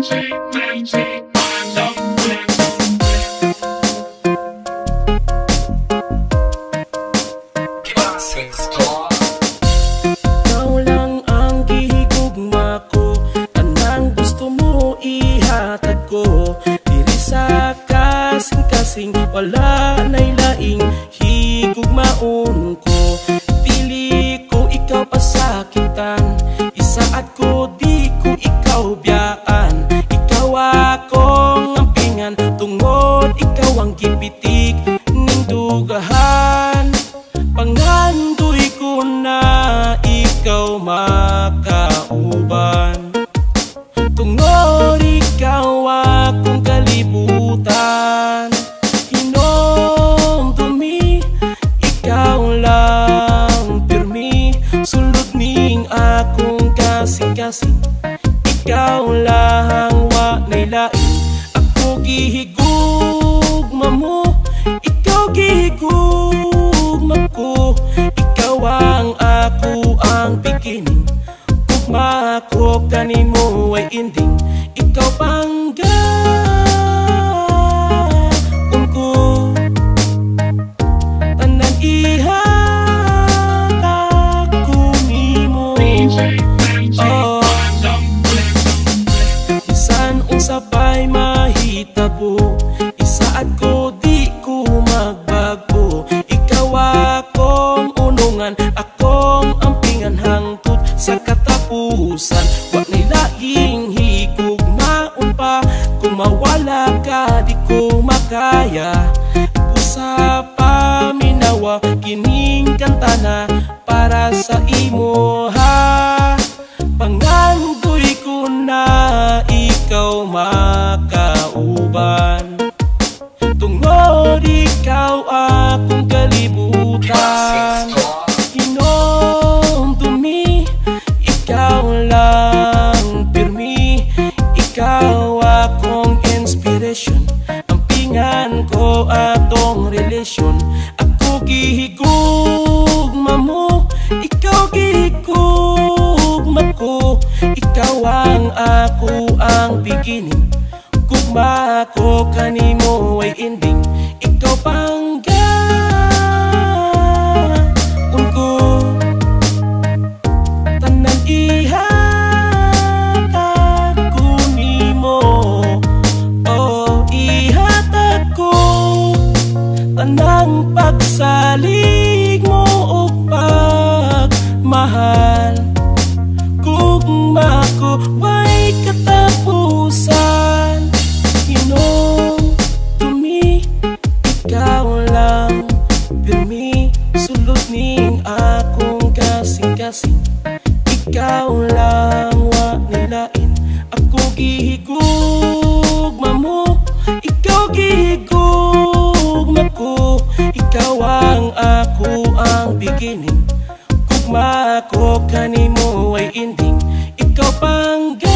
Ikaw lang ang gihigugma ko, tanang gusto mo ihatag ko. Diri sa kasing-kasing, wala na'y laing higugmaon ko. Dili ko ikaw pasakitan, isaad ko di ko ikaw biyaan. Ikaw akong ampingan, tungod ikaw ang gipitik ning dugahan. Pangandoy ko na ikaw makauban, tungod ikaw akong kalibutan. Hinomdumi, ikaw lang pirmi, sulod ning akong kasing-kasing. Ikaw lang wa nay lain, ako gihigugma mo, ikaw gihigugma ko. Ikaw ang ako ang beginning, gugma ko kanimo ay ending. Ikaw panggaon ko, tanan ihatag ko nimo. Oh, bisan unsa pa'y mahitabo, isaad ko di ko magbago. Ikaw akong unungan, akong ampingan hangtod sa katapusan. Wa nay laing higugmaon pa, kung mawala ka di ko makaya. Usa pa minawa, kining kanta na para sa imo ha. Pangandoy ko na ikaw makauban, tungod ikaw akong kalibutan. Hinomdumi, ikaw lang pirmi, ikaw akong inspiration. Ampingan ko atong relasyon, ako gihigugma mo, ikaw gihigugma ko. Ikaw ang ako ang beginning, gugma ko kanimo ay ending. Ikaw panggaon ko, tanan ihatag ko nimo. Oh, ihatag ko tanang pagsalig mo o pagmahal. Gugma ko way katapusan. Hinomdumi, ikaw lang pirmi, sulod ning akong kasing-kasing. Ikaw lang wa nilain, ako gihigugma mo, ikaw gihigugma ko. Ikaw ang ako ang beginning, gugma ko kanimo ay ending. Ikaw panggaon